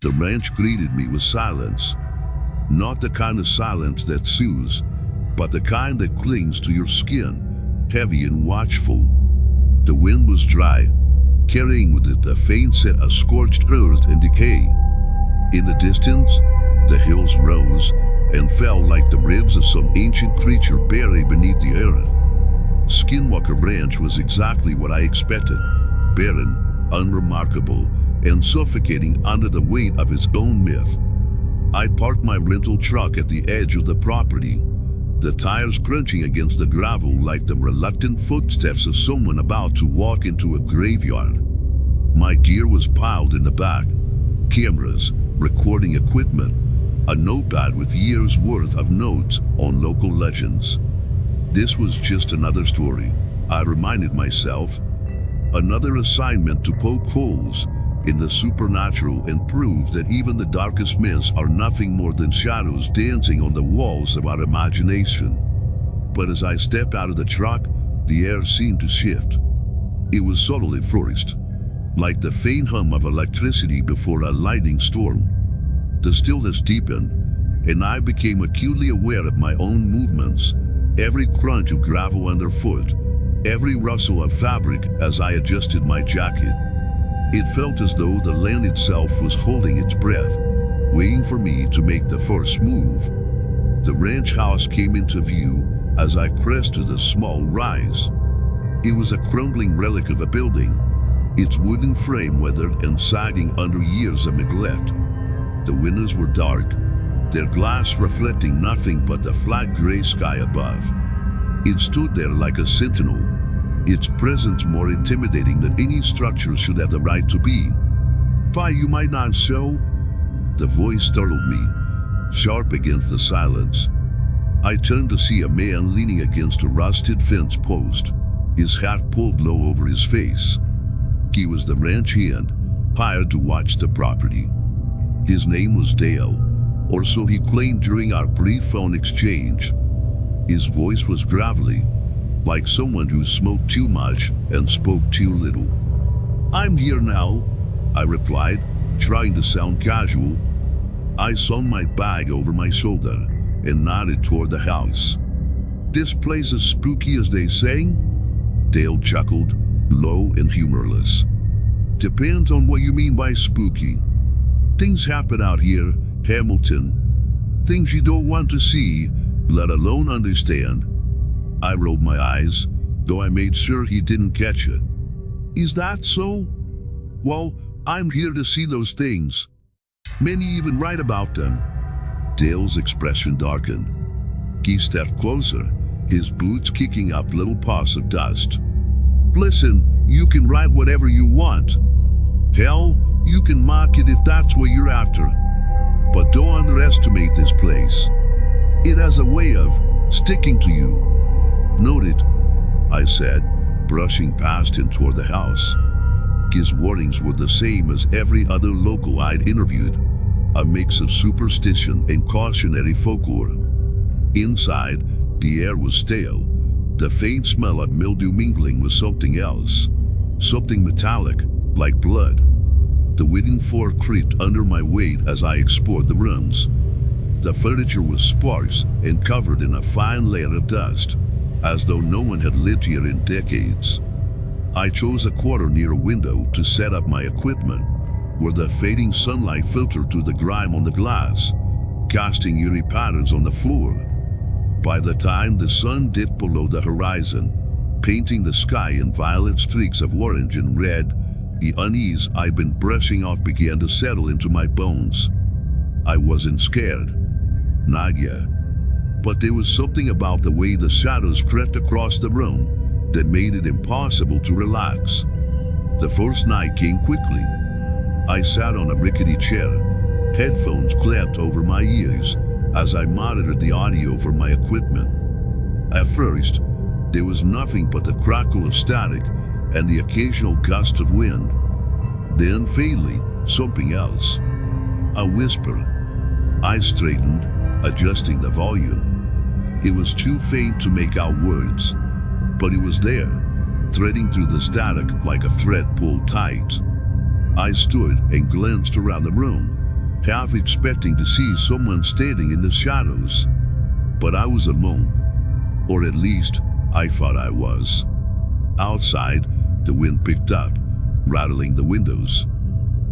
The ranch greeted me with silence. Not the kind of silence that soothes, but the kind that clings to your skin, heavy and watchful. The wind was dry, carrying with it a faint scent of scorched earth and decay. In the distance, the hills rose and fell like the ribs of some ancient creature buried beneath the earth. Skinwalker Ranch was exactly what I expected, barren, unremarkable, and suffocating under the weight of its own myth. I parked my rental truck at the edge of the property, the tires crunching against the gravel like the reluctant footsteps of someone about to walk into a graveyard. My gear was piled in the back: cameras, recording equipment, a notepad with years' worth of notes on local legends. This was just another story, I reminded myself. Another assignment to poke holes in the supernatural and prove that even the darkest myths are nothing more than shadows dancing on the walls of our imagination. But as I stepped out of the truck, the air seemed to shift. It was subtle at first, like the faint hum of electricity before a lightning storm. The stillness deepened, and I became acutely aware of my own movements, every crunch of gravel underfoot, every rustle of fabric as I adjusted my jacket. It felt as though the land itself was holding its breath, waiting for me to make the first move. The ranch house came into view as I crested a small rise. It was a crumbling relic of a building, its wooden frame weathered and sagging under years of neglect. The windows were dark, their glass reflecting nothing but the flat gray sky above. It stood there like a sentinel, its presence more intimidating than any structure should have the right to be. "Why, you might not so?" The voice startled me, sharp against the silence. I turned to see a man leaning against a rusted fence post, his hat pulled low over his face. He was the ranch hand, hired to watch the property. His name was Dale, or so he claimed during our brief phone exchange. His voice was gravelly, like someone who smoked too much and spoke too little. "I'm here now," I replied, trying to sound casual. I slung my bag over my shoulder and nodded toward the house. "This place is spooky, as they say?" Dale chuckled, low and humorless. "Depends on what you mean by spooky. Things happen out here, Hamilton. Things you don't want to see, let alone understand." I rolled my eyes, though I made sure he didn't catch it. "Is that so? Well, I'm here to see those things. Many even write about them." Dale's expression darkened. He stepped closer, his boots kicking up little puffs of dust. "Listen, you can write whatever you want. Hell, you can mock it if that's what you're after. But don't underestimate this place. It has a way of sticking to you." "Noted," I said, brushing past him toward the house. His warnings were the same as every other local I'd interviewed, a mix of superstition and cautionary folklore. Inside, the air was stale, the faint smell of mildew mingling with something else, something metallic, like blood. The wooden floor creaked under my weight as I explored the rooms. The furniture was sparse and covered in a fine layer of dust, as though no one had lived here in decades. I chose a corner near a window to set up my equipment, where the fading sunlight filtered through the grime on the glass, casting eerie patterns on the floor. By the time the sun dipped below the horizon, painting the sky in violet streaks of orange and red, the unease I'd been brushing off began to settle into my bones. I wasn't scared, not yet. But there was something about the way the shadows crept across the room that made it impossible to relax. The first night came quickly. I sat on a rickety chair, headphones clamped over my ears as I monitored the audio for my equipment. At first, there was nothing but the crackle of static and the occasional gust of wind. Then faintly, something else. A whisper. I straightened, adjusting the volume. It was too faint to make out words, but it was there, threading through the static like a thread pulled tight. I stood and glanced around the room, half expecting to see someone standing in the shadows. But I was alone, or at least I thought I was. Outside, the wind picked up, rattling the windows.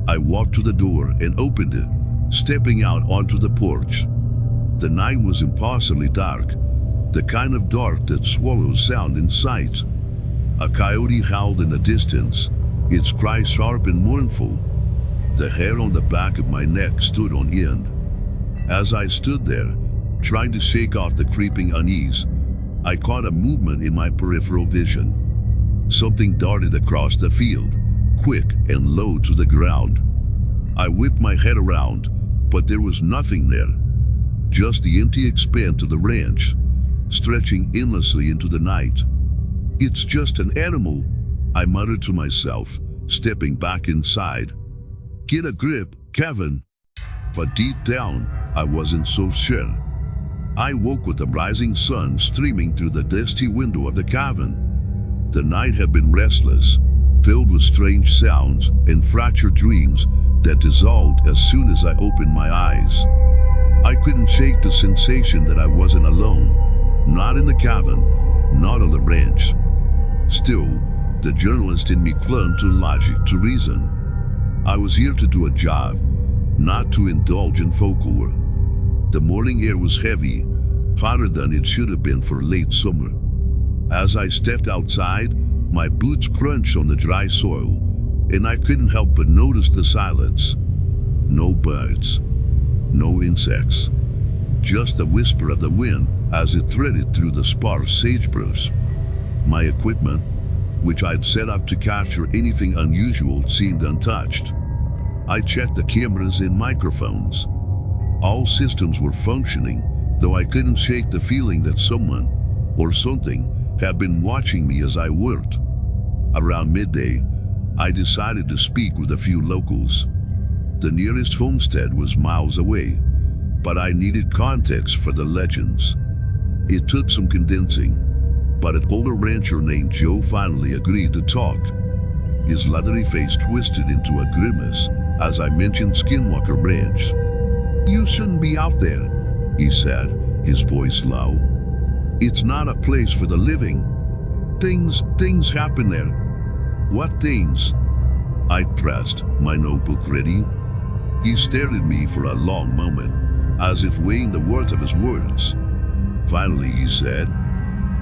I walked to the door and opened it, stepping out onto the porch. The night was impossibly dark, the kind of dark that swallows sound in sight. A coyote howled in the distance, its cry sharp and mournful. The hair on the back of my neck stood on end. As I stood there, trying to shake off the creeping unease, I caught a movement in my peripheral vision. Something darted across the field, quick and low to the ground. I whipped my head around, but there was nothing there. Just the empty expanse of the ranch, stretching endlessly into the night. It's just an animal, I muttered to myself, stepping back inside. Get a grip, Kevin. But deep down, I wasn't so sure. I woke with the rising sun streaming through the dusty window of the cabin. The night had been restless, filled with strange sounds and fractured dreams that dissolved as soon as I opened my eyes. I couldn't shake the sensation that I wasn't alone, not in the cabin, not on the ranch. Still, the journalist in me clung to logic, to reason. I was here to do a job, not to indulge in folklore. The morning air was heavy, hotter than it should have been for late summer. As I stepped outside, my boots crunched on the dry soil, and I couldn't help but notice the silence. No birds, no insects, just the whisper of the wind as it threaded through the sparse sagebrush. My equipment, which I'd set up to capture anything unusual, seemed untouched. I checked the cameras and microphones. All systems were functioning, though I couldn't shake the feeling that someone, or something, had been watching me as I worked. Around midday, I decided to speak with a few locals. The nearest homestead was miles away, but I needed context for the legends. It took some convincing, but an older rancher named Joe finally agreed to talk. His leathery face twisted into a grimace as I mentioned Skinwalker Ranch. You shouldn't be out there, he said, his voice low. It's not a place for the living. Things happen there. What things? I pressed, my notebook ready. He stared at me for a long moment, as if weighing the worth of his words. Finally, he said,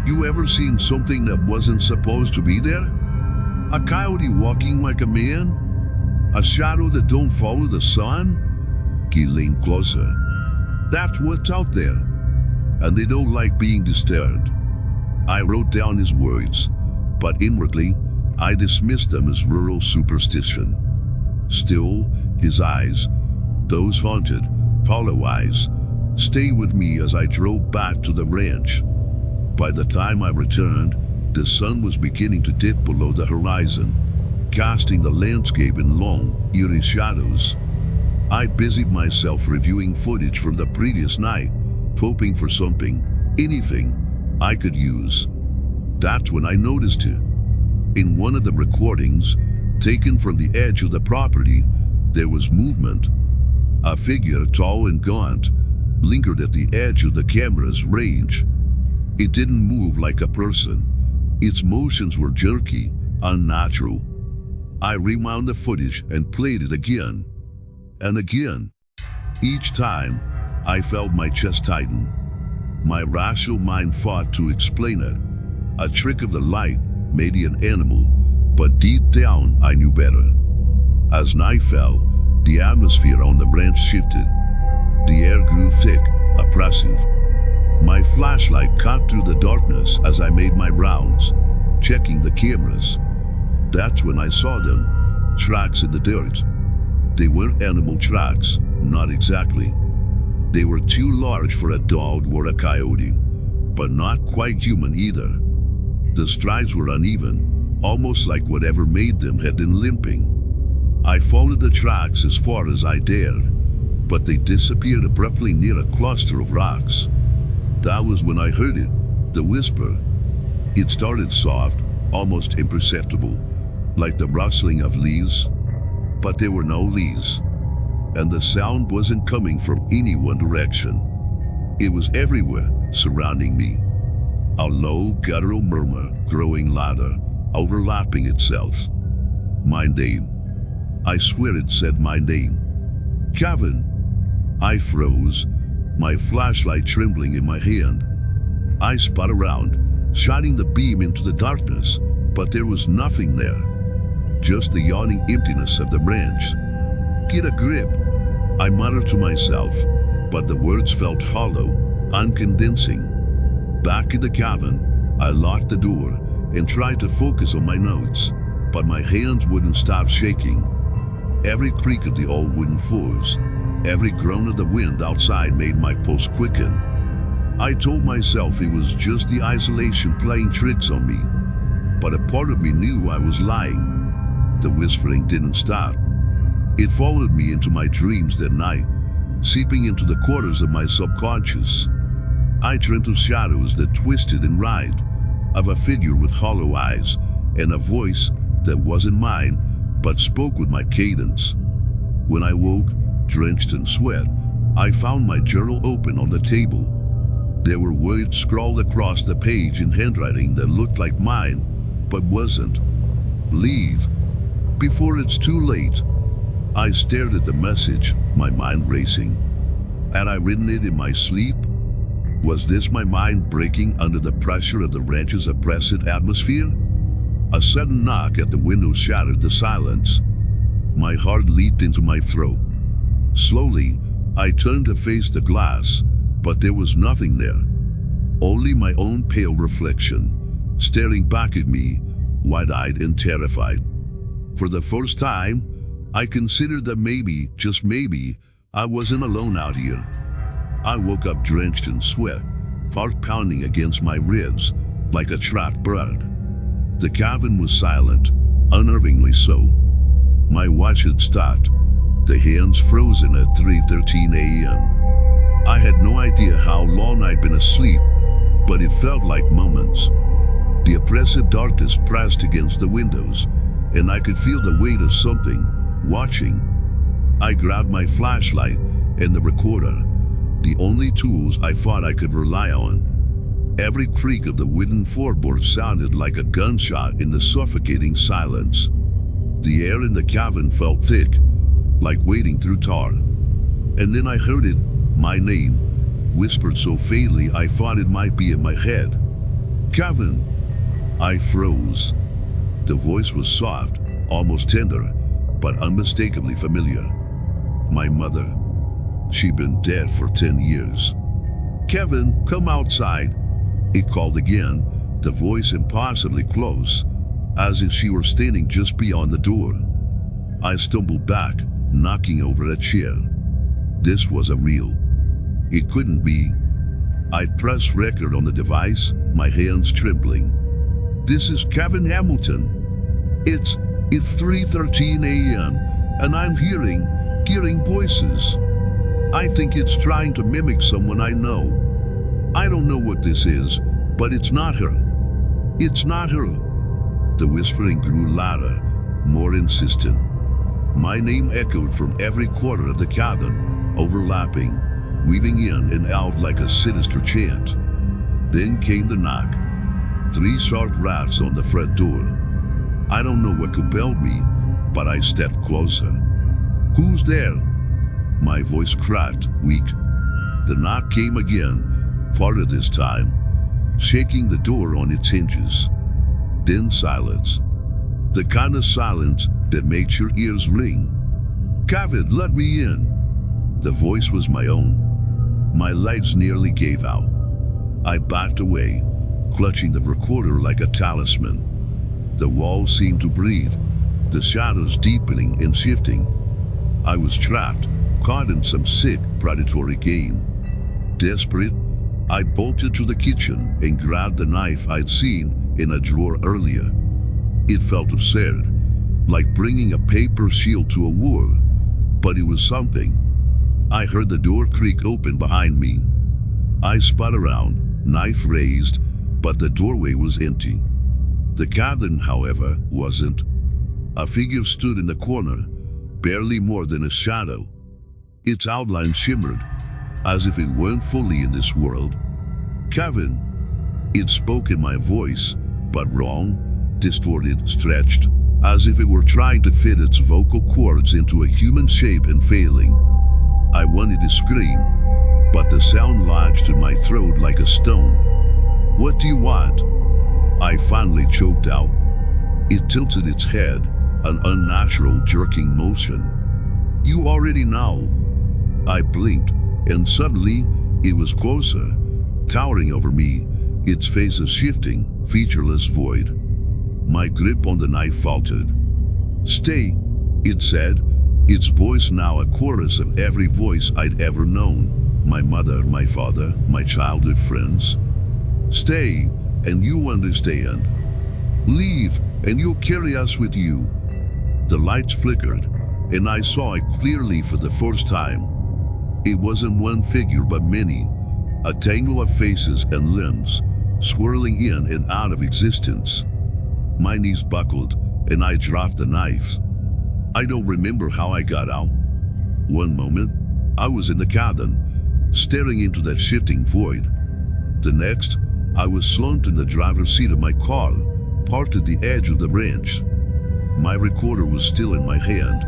You ever seen something that wasn't supposed to be there? A coyote walking like a man? A shadow that don't follow the sun? He leaned closer. That's what's out there, and they don't like being disturbed. I wrote down his words, but inwardly, I dismissed them as rural superstition. Still, his eyes, those haunted, hollow eyes, stayed with me as I drove back to the ranch. By the time I returned, the sun was beginning to dip below the horizon, casting the landscape in long, eerie shadows. I busied myself reviewing footage from the previous night, hoping for something, anything, I could use. That's when I noticed it. In one of the recordings, taken from the edge of the property, there was movement. A figure, tall and gaunt, lingered at the edge of the camera's range. It didn't move like a person. Its motions were jerky, unnatural. I rewound the footage and played it again and again. Each time, I felt my chest tighten. My rational mind fought to explain it. A trick of the light, maybe an animal, but deep down I knew better. As night fell, the atmosphere on the ranch shifted. The air grew thick, oppressive. My flashlight cut through the darkness as I made my rounds, checking the cameras. That's when I saw them, tracks in the dirt. They weren't animal tracks, not exactly. They were too large for a dog or a coyote, but not quite human either. The strides were uneven, almost like whatever made them had been limping. I followed the tracks as far as I dared, but they disappeared abruptly near a cluster of rocks. That was when I heard it, the whisper. It started soft, almost imperceptible, like the rustling of leaves, but there were no leaves. and the sound wasn't coming from any one direction. It was everywhere, surrounding me. A low, guttural murmur growing louder, overlapping itself. My name. I swear it said my name. Kevin. I froze, my flashlight trembling in my hand. I spun around, shining the beam into the darkness, but there was nothing there. Just the yawning emptiness of the branch. Get a grip, I muttered to myself, but the words felt hollow, unconvincing. Back in the cabin, I locked the door and tried to focus on my notes, but my hands wouldn't stop shaking. Every creak of the old wooden floors, every groan of the wind outside made my pulse quicken. I told myself it was just the isolation playing tricks on me, but a part of me knew I was lying. The whispering didn't stop. It followed me into my dreams that night, seeping into the corners of my subconscious. I dreamt of shadows that twisted and writhed, of a figure with hollow eyes, and a voice that wasn't mine, but spoke with my cadence. When I woke, drenched in sweat, I found my journal open on the table. There were words scrawled across the page in handwriting that looked like mine, but wasn't. Leave, before it's too late. I stared at the message, my mind racing. Had I written it in my sleep? Was this my mind breaking under the pressure of the ranch's oppressive atmosphere? A sudden knock at the window shattered the silence. My heart leaped into my throat. Slowly, I turned to face the glass, but there was nothing there. Only my own pale reflection, staring back at me, wide-eyed and terrified. For the first time, I considered that maybe, just maybe, I wasn't alone out here. I woke up drenched in sweat, heart pounding against my ribs like a trapped bird. The cabin was silent, unnervingly so. My watch had stopped, the hands frozen at 3:13 a.m. I had no idea how long I'd been asleep, but it felt like moments. The oppressive darkness pressed against the windows, and I could feel the weight of something watching. I grabbed my flashlight and the recorder, the only tools I thought I could rely on. Every creak of the wooden floorboard sounded like a gunshot in the suffocating silence. The air in the cabin felt thick, like wading through tar. And then I heard it, my name, whispered so faintly I thought it might be in my head. Kevin! I froze. The voice was soft, almost tender, but unmistakably familiar. My mother. She'd been dead for 10 years. Kevin, come outside. It called again, the voice impossibly close, as if she were standing just beyond the door. I stumbled back, knocking over a chair. This wasn't real. It couldn't be. I pressed record on the device, my hands trembling. This is Kevin Hamilton. It's 3:13 a.m. and I'm hearing voices. I think it's trying to mimic someone I know. I don't know what this is, but it's not her. It's not her. The whispering grew louder, more insistent. My name echoed from every corner of the cabin, overlapping, weaving in and out like a sinister chant. Then came the knock. 3 sharp raps on the front door. I don't know what compelled me, but I stepped closer. Who's there? My voice cracked, weak. The knock came again, farther this time, shaking the door on its hinges. Then silence. The kind of silence that makes your ears ring. Kevin, let me in. The voice was my own. My legs nearly gave out. I backed away, clutching the recorder like a talisman. The walls seemed to breathe, the shadows deepening and shifting. I was trapped, caught in some sick, predatory game. Desperate, I bolted to the kitchen and grabbed the knife I'd seen in a drawer earlier. It felt absurd, like bringing a paper shield to a war, but it was something. I heard the door creak open behind me. I spun around, knife raised, but the doorway was empty. The cabin, however, wasn't. A figure stood in the corner, barely more than a shadow. Its outline shimmered, as if it weren't fully in this world. Kevin. It spoke in my voice, but wrong, distorted, stretched, as if it were trying to fit its vocal cords into a human shape and failing. I wanted to scream, but the sound lodged in my throat like a stone. What do you want? I finally choked out. It tilted its head, an unnatural jerking motion. You already know. I blinked, and suddenly it was closer, towering over me, its face a shifting, featureless void. My grip on the knife faltered. Stay, it said, its voice now a chorus of every voice I'd ever known. My mother, my father, my childhood friends. Stay, and you understand. Leave, and you'll carry us with you. The lights flickered, and I saw it clearly for the first time. It wasn't one figure but many, a tangle of faces and limbs, swirling in and out of existence. My knees buckled, and I dropped the knife. I don't remember how I got out. One moment, I was in the cabin, staring into that shifting void. The next, I was slumped in the driver's seat of my car, parked at the edge of the ranch. My recorder was still in my hand,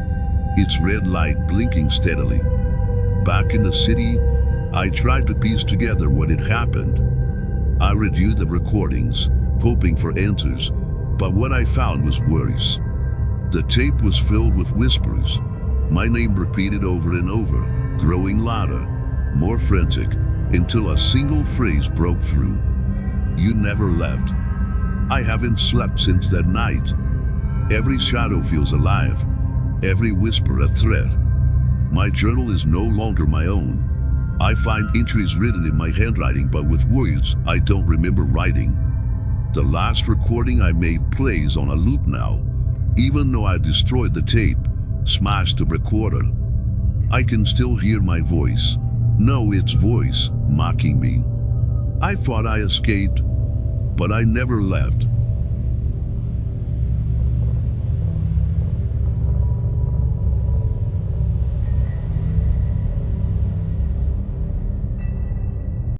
its red light blinking steadily. Back in the city, I tried to piece together what had happened. I reviewed the recordings, hoping for answers, but what I found was worse. The tape was filled with whispers, my name repeated over and over, growing louder, more frantic, until a single phrase broke through. You never left. I haven't slept since that night. Every shadow feels alive, every whisper a threat. My journal is no longer my own. I find entries written in my handwriting but with words I don't remember writing. The last recording I made plays on a loop now, even though I destroyed the tape, smashed the recorder. I can still hear my voice. No, its voice, mocking me. I thought I escaped, but I never left.